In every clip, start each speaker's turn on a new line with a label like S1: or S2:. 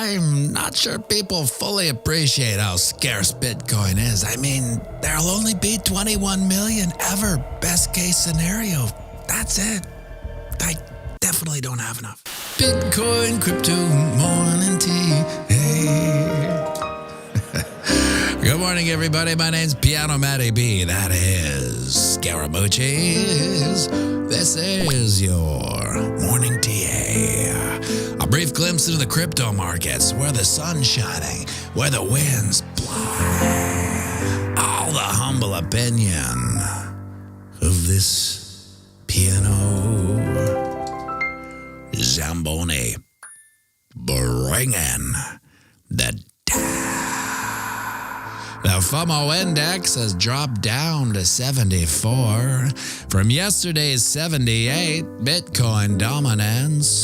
S1: I'm not sure people fully appreciate how scarce Bitcoin is. I mean, there'll only be 21 million ever. Best case scenario. That's it. I definitely don't have enough. Bitcoin, crypto, morning tea. Hey. Good morning, everybody. My name's pianomattyb. That is Scaramucci's. This is your morning tea. A brief glimpse into the crypto markets, where the sun's shining, where the winds blow. All the humble opinion of this piano Zamboni, bringing the The FOMO index has dropped down to 74 from yesterday's 78. Bitcoin dominance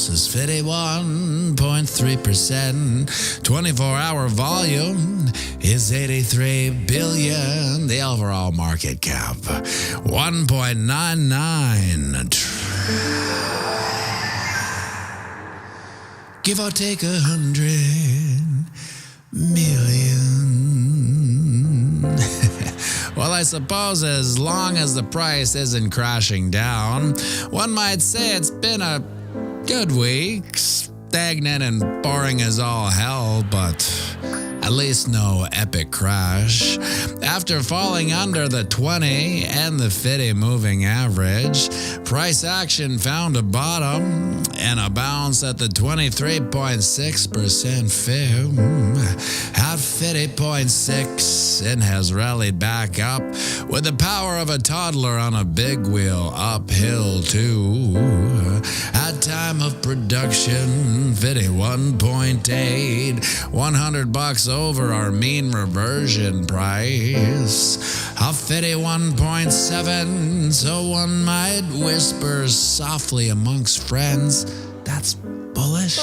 S1: is 51.3%. 24-hour volume is 83 billion. The overall market cap, 1.99 trillion. Give or take 100 million. Well, I suppose as long as the price isn't crashing down, one might say it's been a good week. Stagnant and boring as all hell, but at least no epic crash. After falling under the 20 and the 50 moving average, price action found a bottom and a bounce at the 23.6% fib at 50.6 and has rallied back up with the power of a toddler on a big wheel uphill too. At time of production, 51.8, $100 over our mean reversion price of 51.7, so one might whisper softly amongst friends, that's bullish.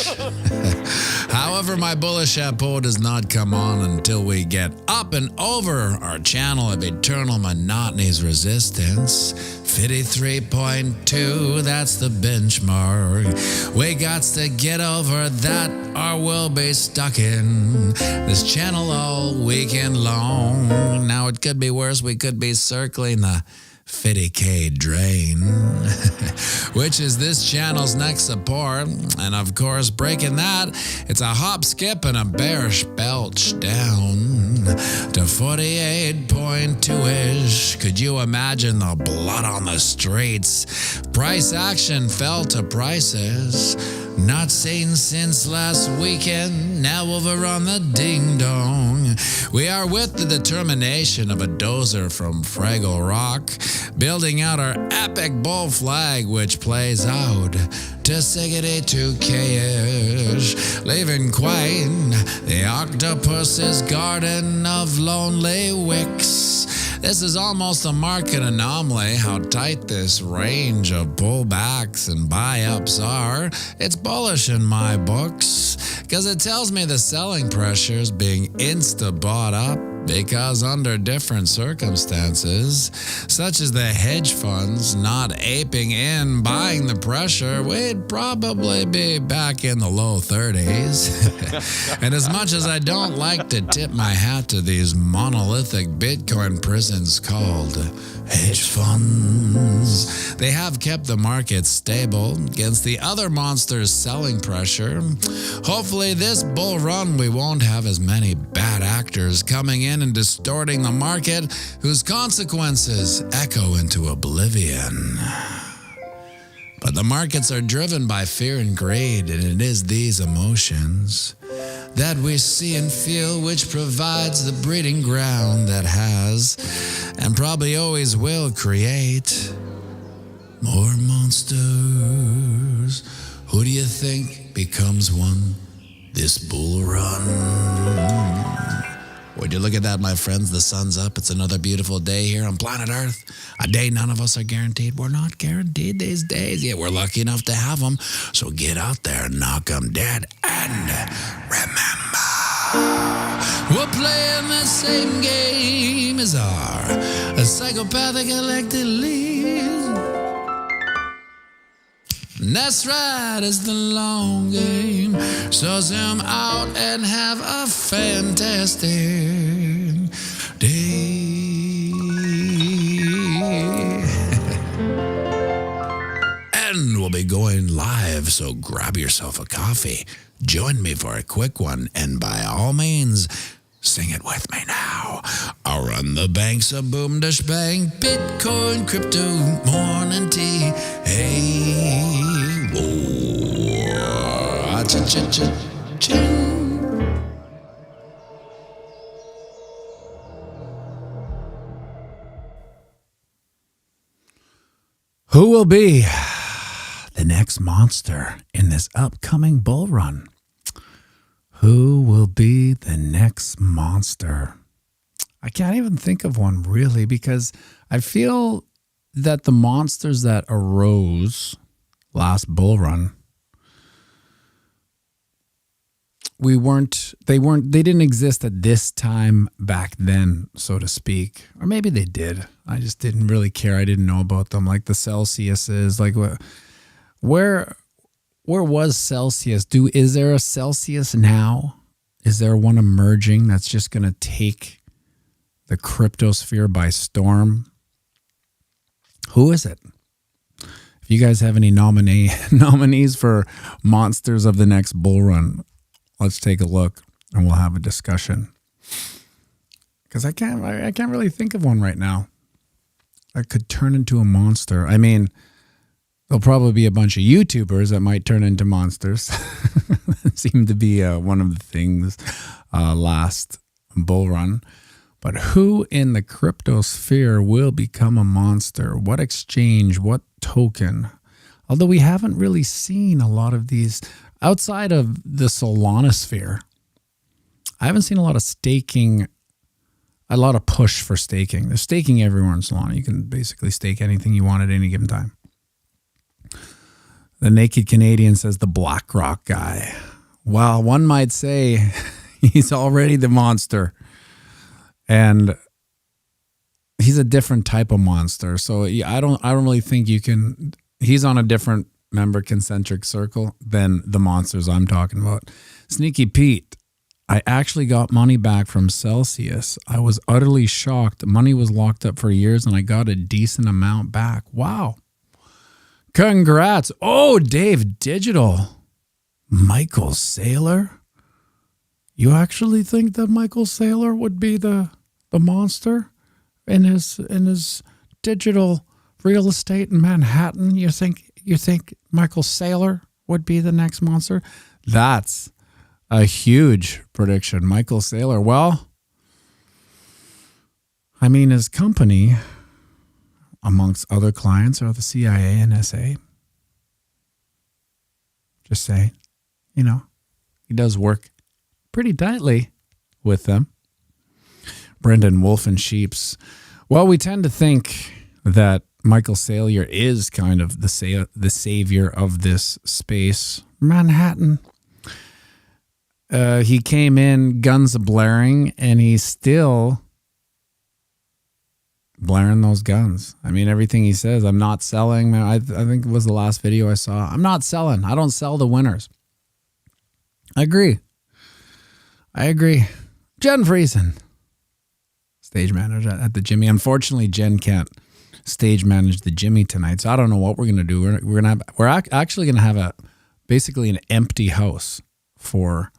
S1: However, my bullish chapeau does not come on until we get up and over our channel of eternal monotony's resistance. 53.2, that's the benchmark. We got to get over that or we'll be stuck in this channel all weekend long. Now it could be worse, we could be circling the 50K drain, which is this channel's next support. And of course, breaking that, it's a hop, skip, and a bearish belch down to 48.2-ish. Could you imagine the blood on the streets? Price action fell to prices not seen since last weekend, now over on the ding-dong. We are with the determination of a dozer from Fraggle Rock, building out our epic bull flag, which plays out to 62K-ish, leaving quite the octopus's garden of lonely wicks. This is almost a market anomaly, how tight this range of pullbacks and buy-ups are. It's bullish in my books, because it tells me the selling pressure is being insta-bought up, because under different circumstances, such as the hedge funds not aping in buying the pressure, we'd probably be back in the low 30s. And as much as I don't like to tip my hat to these monolithic Bitcoin prisons called hedge funds, they have kept the market stable against the other monsters' selling pressure. Hopefully this bull run we won't have as many bad actors coming in and distorting the market, whose consequences echo into oblivion. But the markets are driven by fear and greed, and it is these emotions that we see and feel which provides the breeding ground that has and probably always will create more monsters. Who do you think becomes one this bull run? Would you look at that, my friends? The sun's up. It's another beautiful day here on planet Earth. A day none of us are guaranteed. We're not guaranteed these days, yet we're lucky enough to have them. So get out there and knock them dead. And remember, we're playing the same game as our psychopathic elected lead. And that's right, it's the long game. So zoom out and have a fantastic day. And we'll be going live, so grab yourself a coffee. Join me for a quick one, and by all means, sing it with me now. I'll run the banks of boom dash bang, Bitcoin, crypto, morning tea. Hey, whoa, cha-cha-cha-ching. Who will be the next monster in this upcoming bull run? Who will be the next monster? I can't even think of one really, because I feel that the monsters that arose last bull run, they didn't exist at this time back then, so to speak. Or maybe they did. I just didn't really care. I didn't know about them. Like the Celsiuses, like where was Celsius? Is there a Celsius now? Is there one emerging that's just going to take the cryptosphere by storm? Who is it? If you guys have any nominees for monsters of the next bull run, let's take a look and we'll have a discussion. Because I can't really think of one right now that could turn into a monster. I mean, there'll probably be a bunch of YouTubers that might turn into monsters. That seemed to be one of the things last bull run. But who in the cryptosphere will become a monster? What exchange? What token? Although we haven't really seen a lot of these outside of the Solana sphere. I haven't seen a lot of staking, a lot of push for staking. There's staking everywhere in Solana. You can basically stake anything you want at any given time. The Naked Canadian says the BlackRock guy. Well, one might say he's already the monster. And he's a different type of monster. So I don't really think you can. He's on a different member concentric circle than the monsters I'm talking about. Sneaky Pete. I actually got money back from Celsius. I was utterly shocked. Money was locked up for years and I got a decent amount back. Wow. Congrats. Oh, Dave Digital. Michael Saylor? You actually think that Michael Saylor would be the monster in his digital real estate in Manhattan? You think Michael Saylor would be the next monster? That's a huge prediction. Michael Saylor. Well, I mean, his company, amongst other clients, are the CIA and SA. Just saying, he does work pretty tightly with them. Brendan Wolf and Sheeps. Well, we tend to think that Michael Saylor is kind of the savior of this space. Manhattan. He came in guns blaring, and he's still blaring those guns. I mean, everything he says, I'm not selling. I think it was the last video I saw. I'm not selling. I don't sell the winners. I agree. Jen Friesen, stage manager at the Jimmy. Unfortunately, Jen can't stage manage the Jimmy tonight, so I don't know what we're gonna do. We're actually gonna have basically an empty house for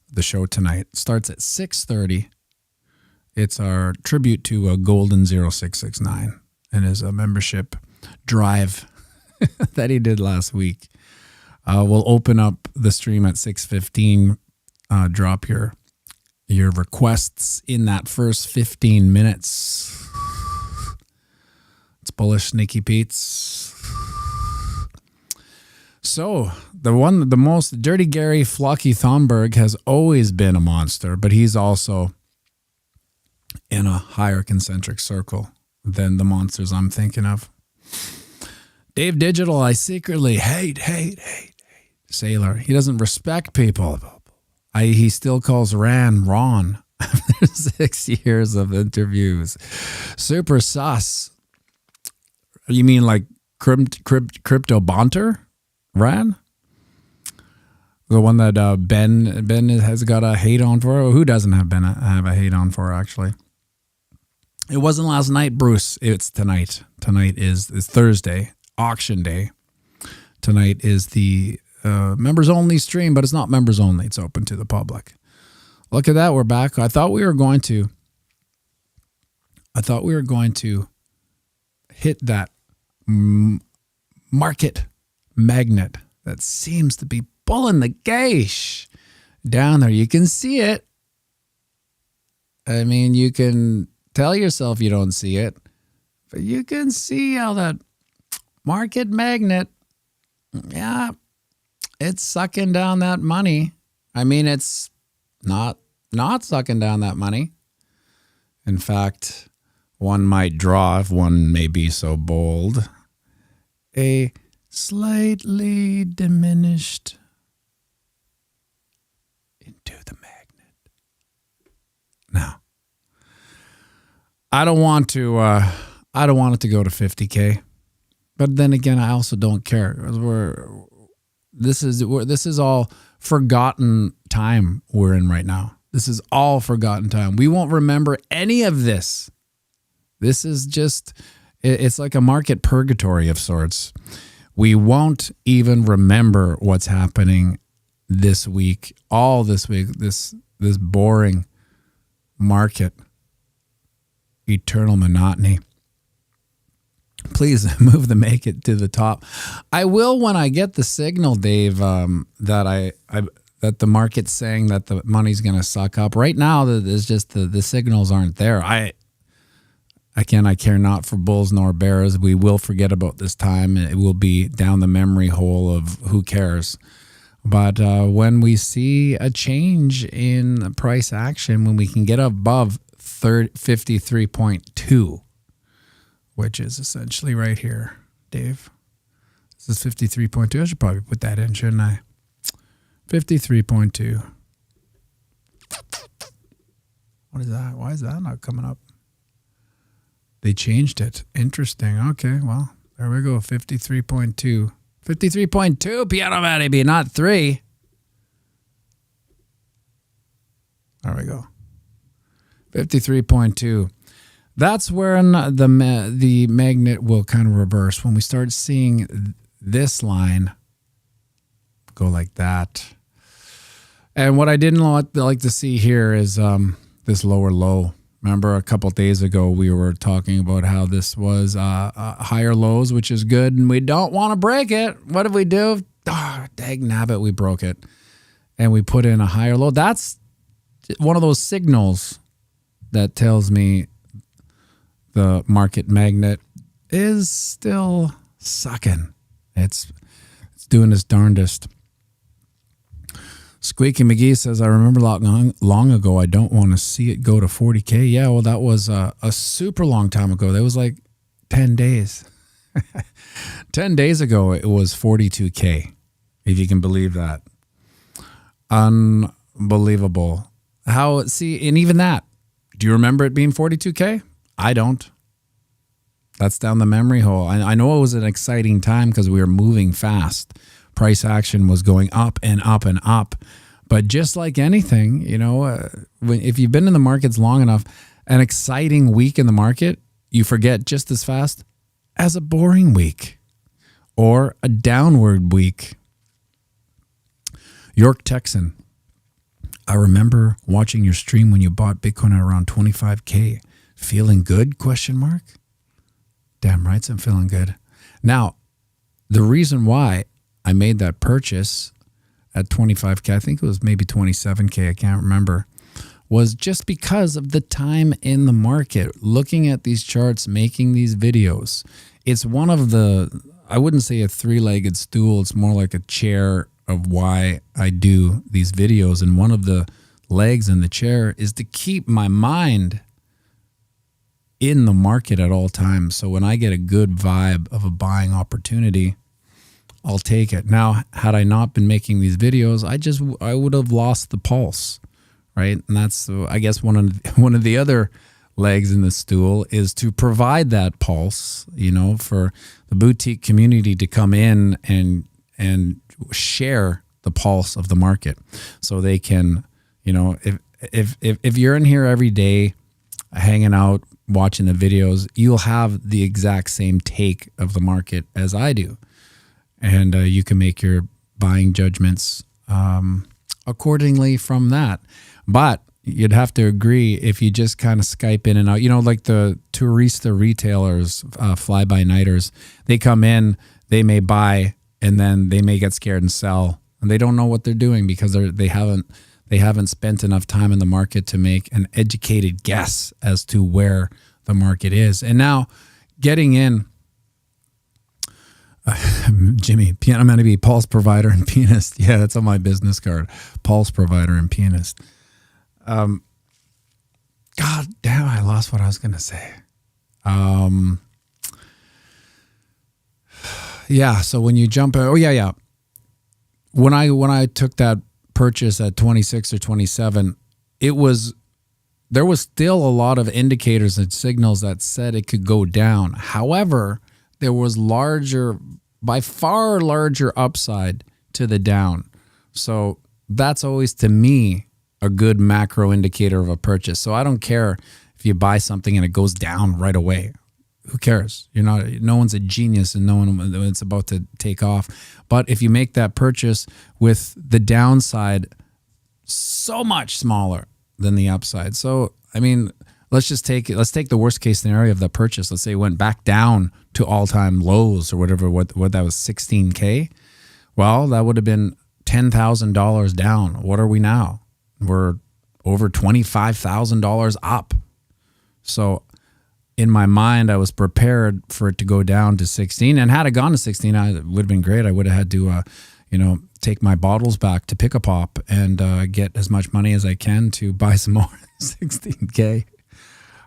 S1: the show tonight. It starts at 6:30. It's our tribute to Golden 0669 and his membership drive that he did last week. We'll open up the stream at 6:15. Drop your requests in that first 15 minutes. It's Bullish, Sneaky Pete's. So the most Dirty Gary Flocky Thomberg has always been a monster, but he's also in a higher concentric circle than the monsters I'm thinking of. Dave Digital, I secretly hate Saylor. He doesn't respect people. He still calls Ron after 6 years of interviews. Super sus. You mean like Crypto Bonter? Ran?
S2: The one that Ben has got a hate on for. Who doesn't have have a hate on for, actually? It wasn't last night, Bruce. It's tonight. Tonight is Thursday, auction day. Tonight is the members only stream, but it's not members only. It's open to the public. Look at that. We're back. I thought we were going to hit that market magnet that seems to be pulling the gauge down there. You can see it. I mean, you can tell yourself you don't see it, but you can see how that market magnet, yeah, it's sucking down that money. I mean, it's not sucking down that money. In fact, one might draw, if one may be so bold, a slightly diminished into the magnet. Now, I don't want it to go to 50K, but then again, I also don't care. This is all forgotten time we're in right now. This is all forgotten time. We won't remember any of this. This is just, it's like a market purgatory of sorts. We won't even remember what's happening this week, all this week, this boring market, eternal monotony. Please move the make it to the top. I will when I get the signal, Dave, that that the market's saying that the money's going to suck up. Right now, there's just the signals aren't there. I care not for bulls nor bears. We will forget about this time. It will be down the memory hole of who cares. But when we see a change in price action, when we can get above 53.2, which is essentially right here, Dave. This is 53.2. I should probably put that in, shouldn't I? 53.2. What is that? Why is that not coming up? They changed it. Interesting. Okay, well, there we go. 53.2. 53.2, pianomattyb, not 3. There we go. 53.2. That's where the magnet will kind of reverse. When we start seeing this line go like that. And what I didn't like to see here is this lower low. Remember a couple of days ago, we were talking about how this was higher lows, which is good, and we don't want to break it. What did we do? Dag nabbit, we broke it. And we put in a higher low. That's one of those signals that tells me the market magnet is still sucking. It's doing its darndest. Squeaky McGee says, I remember long ago, I don't want to see it go to 40K. Yeah, well, that was a super long time ago. That was like 10 days. 10 days ago, it was 42K, if you can believe that. Unbelievable. And even that, do you remember it being 42K? I don't. That's down the memory hole. I know it was an exciting time because we were moving fast. Price action was going up and up and up. But just like anything, if you've been in the markets long enough, an exciting week in the market, you forget just as fast as a boring week or a downward week. York Texan, I remember watching your stream when you bought Bitcoin at around 25K. Feeling good? ? Damn right, I'm feeling good. Now, the reason why I made that purchase at 25K, I think it was maybe 27K, I can't remember, was just because of the time in the market, looking at these charts, making these videos. It's one of I wouldn't say a three-legged stool, it's more like a chair of why I do these videos. And one of the legs in the chair is to keep my mind in the market at all times. So when I get a good vibe of a buying opportunity, I'll take it. Now, had I not been making these videos, I would have lost the pulse, right? And that's, I guess, one of the other legs in the stool is to provide that pulse, for the boutique community to come in and share the pulse of the market. So they can, if you're in here every day hanging out, watching the videos, you'll have the exact same take of the market as I do. And you can make your buying judgments accordingly from that. But you'd have to agree, if you just kind of Skype in and out, like the tourista retailers, fly-by-nighters, they come in, they may buy, and then they may get scared and sell, and they don't know what they're doing because they haven't spent enough time in the market to make an educated guess as to where the market is. And now getting in, Jimmy, pianomattyb, pulse provider and pianist. Yeah, that's on my business card. Pulse provider and pianist. God damn, I lost what I was going to say. Yeah, so when you jump, when I took that purchase at 26 or 27, there was still a lot of indicators and signals that said it could go down. However, there was by far larger upside to the down. So that's always, to me, a good macro indicator of a purchase. So I don't care if you buy something and it goes down right away. Who cares? No one's a genius and no one, it's about to take off. But if you make that purchase with the downside so much smaller than the upside. So, let's take the worst case scenario of the purchase. Let's say it went back down to all-time lows or whatever, what that was, 16K. Well, that would have been $10,000 down. What are we now? We're over $25,000 up. So in my mind, I was prepared for it to go down to 16. And had it gone to 16, it would have been great. I would have had to, take my bottles back to Pick a Pop and get as much money as I can to buy some more 16K.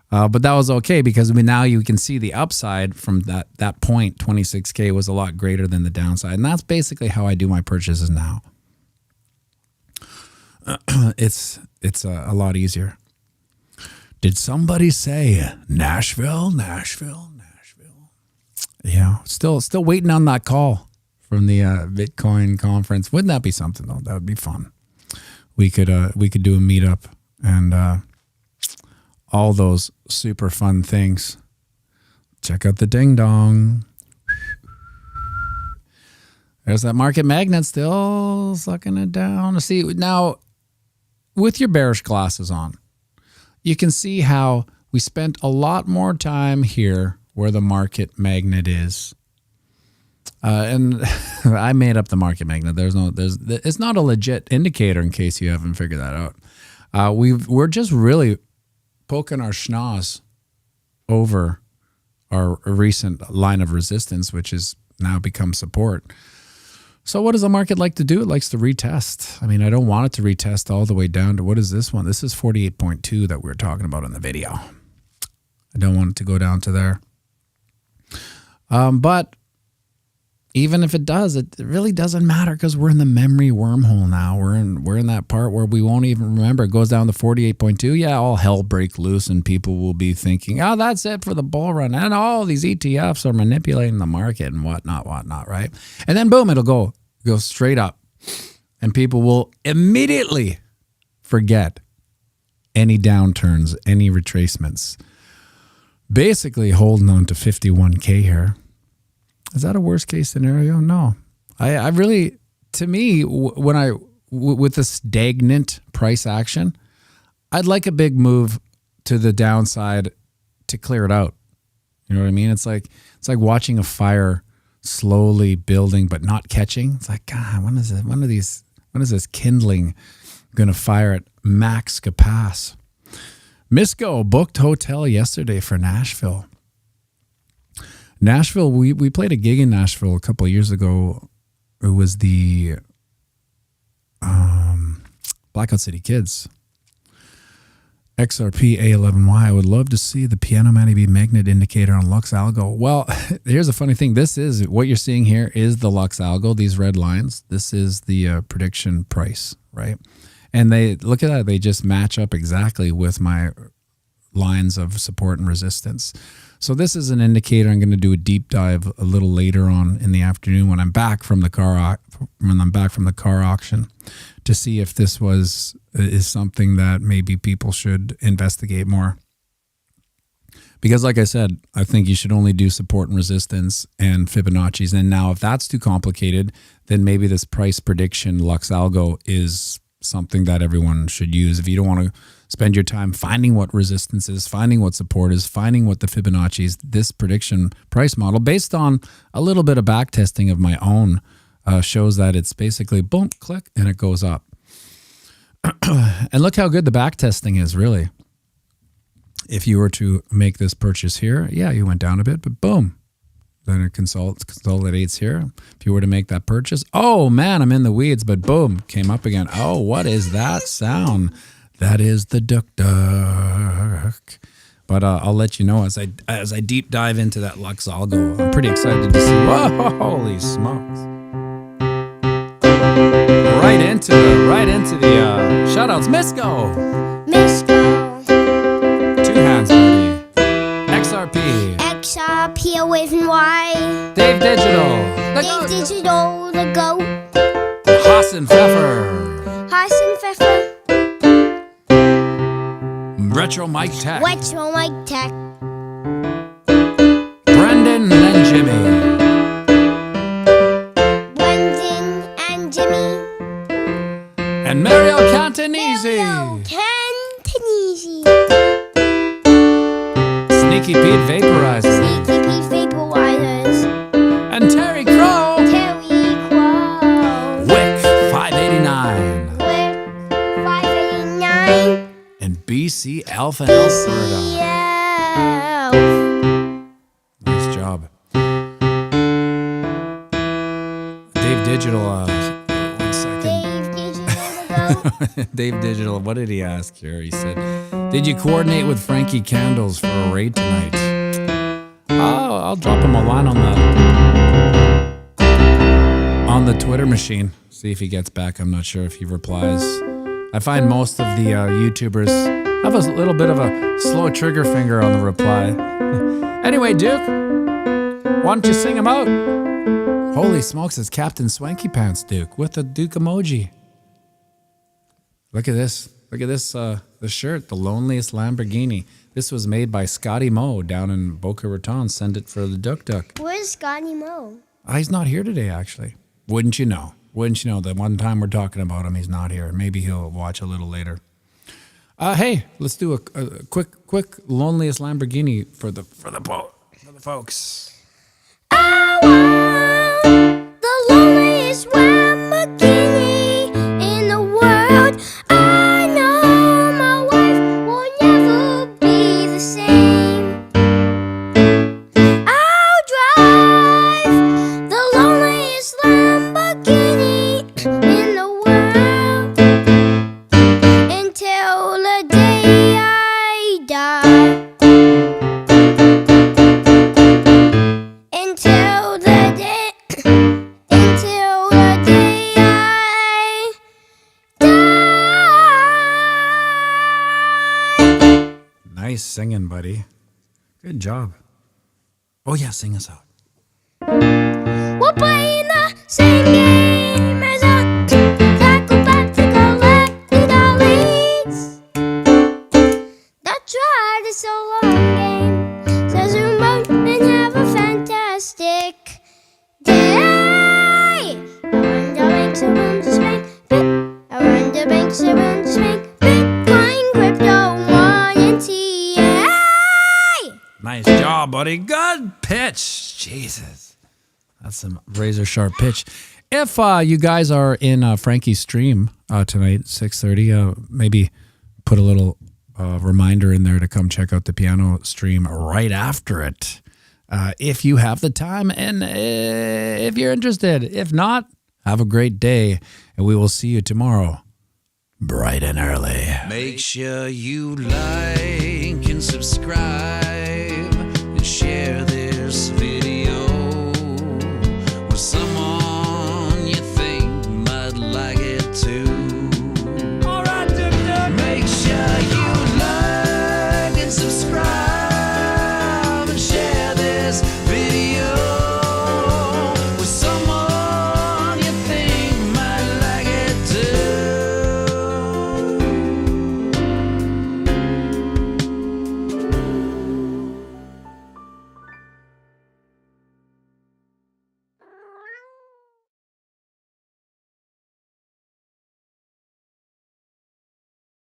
S2: But that was okay because now you can see the upside from that point. 26K was a lot greater than the downside. And that's basically how I do my purchases now. It's a lot easier. Did somebody say Nashville? Yeah, still waiting on that call from the Bitcoin conference. Wouldn't that be something though? That would be fun. We could do a meetup and all those super fun things. Check out the ding dong. There's that market magnet still sucking it down. See, now with your bearish glasses on, you can see how we spent a lot more time here where the market magnet is. And I made up the market magnet. It's not a legit indicator in case you haven't figured that out. We're just really poking our schnoz over our recent line of resistance, which has now become support. So what does the market like to do? It likes to retest. I don't want it to retest all the way down to, what is this one? This is 48.2 that we were talking about in the video. I don't want it to go down to there. But even if it does, it really doesn't matter because we're in the memory wormhole now. We're in that part where we won't even remember. It goes down to 48.2. Yeah, all hell break loose and people will be thinking, oh, that's it for the bull run. And all these ETFs are manipulating the market and whatnot, right? And then boom, it'll go straight up. And people will immediately forget any downturns, any retracements. Basically holding on to 51K here. Is that a worst case scenario? No. I really, to me, with the stagnant price action, I'd like a big move to the downside to clear it out. You know what I mean? It's like watching a fire slowly building but not catching. It's like, God, when is this kindling gonna fire at max capacity? Misco booked hotel yesterday for Nashville. Nashville, we played a gig in Nashville a couple of years ago. It was the Blackout City Kids. XRP A11Y. I would love to see the pianomattyb magnet indicator on Lux Algo. Well, here's a funny thing. This is what you're seeing here is the Lux Algo, these red lines. This is the prediction price, right? And they look at that. They just match up exactly with my lines of support and resistance. So this is an indicator. I'm going to do a deep dive a little later on in the afternoon when I'm back from the car auction to see if this is something that maybe people should investigate more. Because like I said, I think you should only do support and resistance and Fibonacci's. And now if that's too complicated, then maybe this price prediction Lux Algo is something that everyone should use. If you don't want to spend your time finding what resistance is, finding what support is, finding what the Fibonacci is, this prediction price model, based on a little bit of back testing of my own, shows that it's basically boom, click, and it goes up. And look how good the back testing is, really. If you were to make this purchase here, yeah, you went down a bit, but boom. Then it consolidates here. If you were to make that purchase, oh man, I'm in the weeds, but boom, came up again. Oh, what is that sound? That is the duck. But I'll let you know as I deep dive into that Lux Algo. I'm pretty excited to see. Whoa, holy smokes! Right into the shout outs. Misco. Two hands, buddy. XRP
S3: away from Y.
S2: Dave Digital.
S3: The goat.
S2: Hassan Pfeffer. Retro Mike Tech. Brendan and Jimmy. And Mario Cantonese. Sneaky Pete Vaporizers. And Terry Crow. Wick 589. And BC Alpha Alberta. Nice job. Dave Digital, 1 second. Dave Digital, what did he ask here? He said, did you coordinate with Frankie Candles for a raid tonight? Oh, I'll drop him a line on the Twitter machine. See if he gets back. I'm not sure if he replies. I find most of the YouTubers have a little bit of a slow trigger finger on the reply. Anyway, Duke, why don't you sing him out? Holy smokes, it's Captain Swanky Pants, Duke, with the Duke emoji. Look at this. Look at this, the shirt, the loneliest Lamborghini. This was made by Scotty Moe down in Boca Raton. Send it for the Duck Duck.
S3: Where's Scotty Moe?
S2: He's not here today, actually. Wouldn't you know? Wouldn't you know that one time we're talking about him, he's not here. Maybe he'll watch a little later. Hey, let's do a quick loneliest Lamborghini for the folks.
S3: I want the loneliest Lamborghini in the world. I know my wife will never be the same. I'll drive the loneliest Lamborghini in the world until the day I die. Until the day I die.
S2: Nice singing, buddy. Good job. Oh, yeah, sing us out.
S3: We're playing the same game as a tackle back to collect the leads. That's right, it's a long game. So zoom out and have a fantastic day. Around the banks around the swing, around the banks around the swing. Bitcoin, crypto, money,
S2: Nice job, buddy. Good pitch. Jesus. That's some razor sharp pitch. If you guys are in Frankie's stream tonight, 6:30, maybe put a little reminder in there to come check out the piano stream right after it. If you have the time and if you're interested. If not, have a great day, and we will see you tomorrow, bright and early.
S1: Make sure you like and subscribe and share this video.